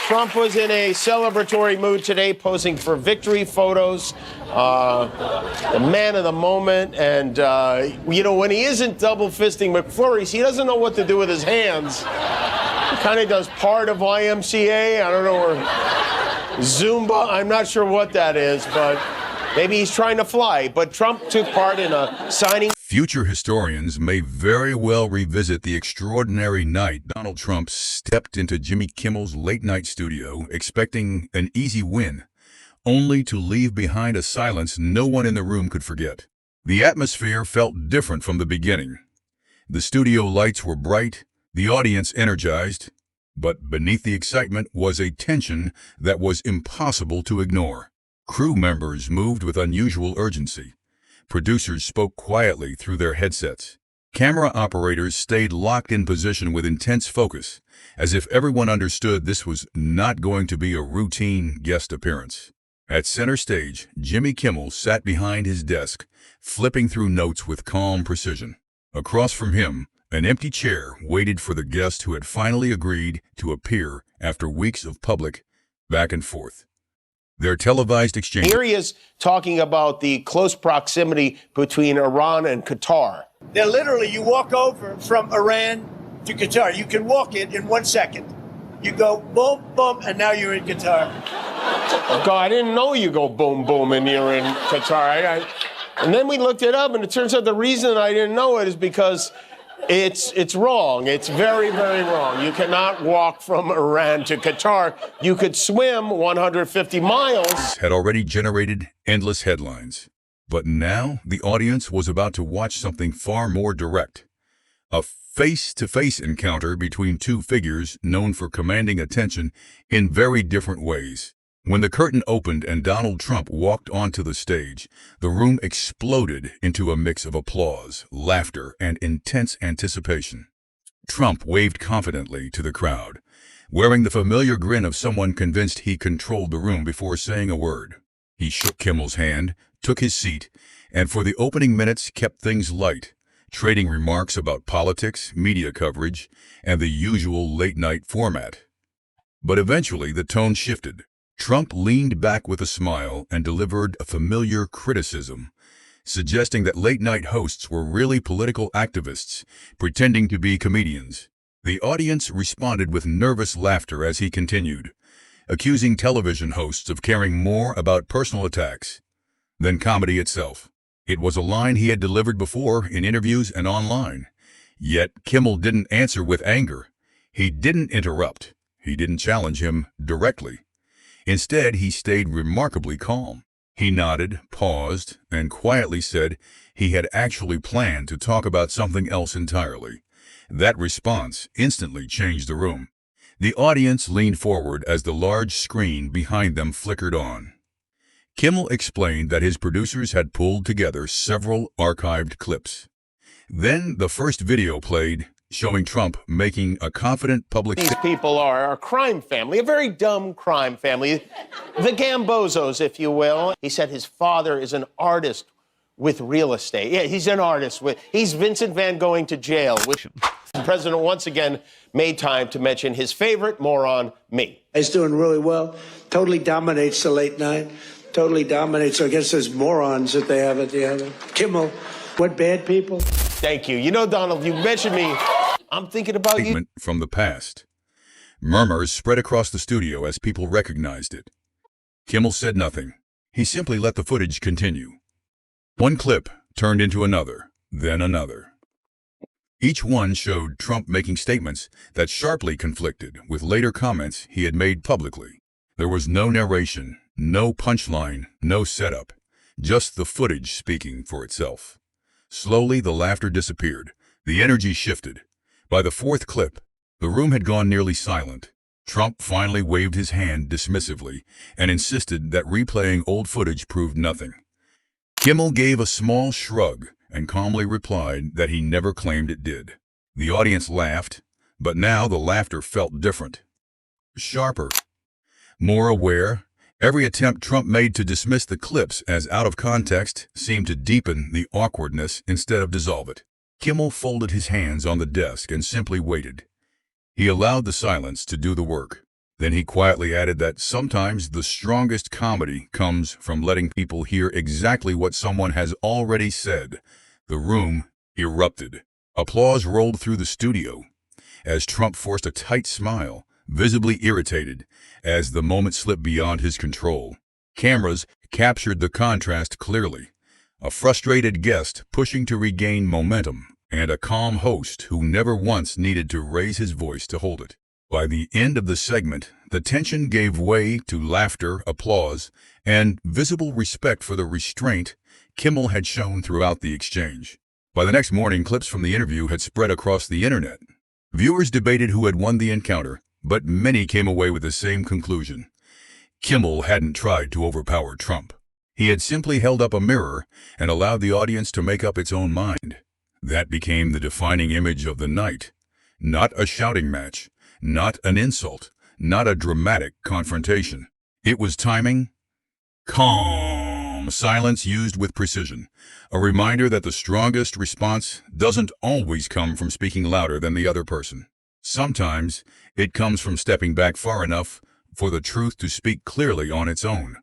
Trump was in a celebratory mood today, posing for victory photos. The man of the moment. And, you know, when he isn't double fisting McFlurries, he doesn't know what to do with his hands. He kind of does part of YMCA. I don't know, or Zumba. I'm not sure what that is, but maybe he's trying to fly. But Trump took part in a signing. Future historians may very well revisit the extraordinary night Donald Trump stepped into Jimmy Kimmel's late-night studio expecting an easy win, only to leave behind a silence no one in the room could forget. The atmosphere felt different from the beginning. The studio lights were bright, the audience energized, but beneath the excitement was a tension that was impossible to ignore. Crew members moved with unusual urgency. Producers spoke quietly through their headsets. Camera operators stayed locked in position with intense focus, as if everyone understood this was not going to be a routine guest appearance. At center stage, Jimmy Kimmel sat behind his desk, flipping through notes with calm precision. Across from him, an empty chair waited for the guest who had finally agreed to appear after weeks of public back and forth. Their televised exchange. Here he is talking about the close proximity between Iran and Qatar. They're literally, you walk over from Iran to Qatar. You can walk it in 1 second. You go boom, boom, and now you're in Qatar. Oh, God, I didn't know you go boom, boom, and you're in Qatar. And then we looked it up, and it turns out the reason I didn't know it is because it's wrong. It's very, very wrong. You cannot walk from Iran to Qatar. You could swim 150 miles. Had already generated endless headlines. But now the audience was about to watch something far more direct. A face-to-face encounter between two figures known for commanding attention in very different ways. When the curtain opened and Donald Trump walked onto the stage, the room exploded into a mix of applause, laughter, and intense anticipation. Trump waved confidently to the crowd, wearing the familiar grin of someone convinced he controlled the room before saying a word. He shook Kimmel's hand, took his seat, and for the opening minutes kept things light, trading remarks about politics, media coverage, and the usual late-night format. But eventually the tone shifted. Trump leaned back with a smile and delivered a familiar criticism, suggesting that late-night hosts were really political activists, pretending to be comedians. The audience responded with nervous laughter as he continued, accusing television hosts of caring more about personal attacks than comedy itself. It was a line he had delivered before in interviews and online. Yet Kimmel didn't answer with anger. He didn't interrupt. He didn't challenge him directly. Instead, he stayed remarkably calm. He nodded, paused, and quietly said he had actually planned to talk about something else entirely. That response instantly changed the room. The audience leaned forward as the large screen behind them flickered on. Kimmel explained that his producers had pulled together several archived clips. Then the first video played, showing Trump making a confident public... These people are a crime family, a very dumb crime family. The Gambozos, if you will. He said his father is an artist with real estate. Yeah, he's an artist. He's Vincent Van Gogh to jail. Which the president once again made time to mention his favorite moron, me. He's doing really well. Totally dominates the late night. Totally dominates. So I guess there's morons that they have at the other. Kimmel, what bad people? Thank you. You know, Donald, you mentioned me. I'm thinking about you. From the past. Murmurs spread across the studio as people recognized it. Kimmel said nothing. He simply let the footage continue. One clip turned into another, then another. Each one showed Trump making statements that sharply conflicted with later comments he had made publicly. There was no narration, no punchline, no setup, just the footage speaking for itself. Slowly, the laughter disappeared. The energy shifted. By the fourth clip, the room had gone nearly silent. Trump finally waved his hand dismissively and insisted that replaying old footage proved nothing. Kimmel gave a small shrug and calmly replied that he never claimed it did. The audience laughed, but now the laughter felt different. Sharper. More aware, every attempt Trump made to dismiss the clips as out of context seemed to deepen the awkwardness instead of dissolve it. Kimmel folded his hands on the desk and simply waited. He allowed the silence to do the work. Then he quietly added that sometimes the strongest comedy comes from letting people hear exactly what someone has already said. The room erupted. Applause rolled through the studio as Trump forced a tight smile, visibly irritated as the moment slipped beyond his control. Cameras captured the contrast clearly. A frustrated guest pushing to regain momentum, and a calm host who never once needed to raise his voice to hold it. By the end of the segment, the tension gave way to laughter, applause, and visible respect for the restraint Kimmel had shown throughout the exchange. By the next morning, clips from the interview had spread across the internet. Viewers debated who had won the encounter, but many came away with the same conclusion. Kimmel hadn't tried to overpower Trump. He had simply held up a mirror and allowed the audience to make up its own mind. That became the defining image of the night. Not a shouting match, not an insult, not a dramatic confrontation. It was timing, calm silence used with precision, a reminder that the strongest response doesn't always come from speaking louder than the other person. Sometimes it comes from stepping back far enough for the truth to speak clearly on its own.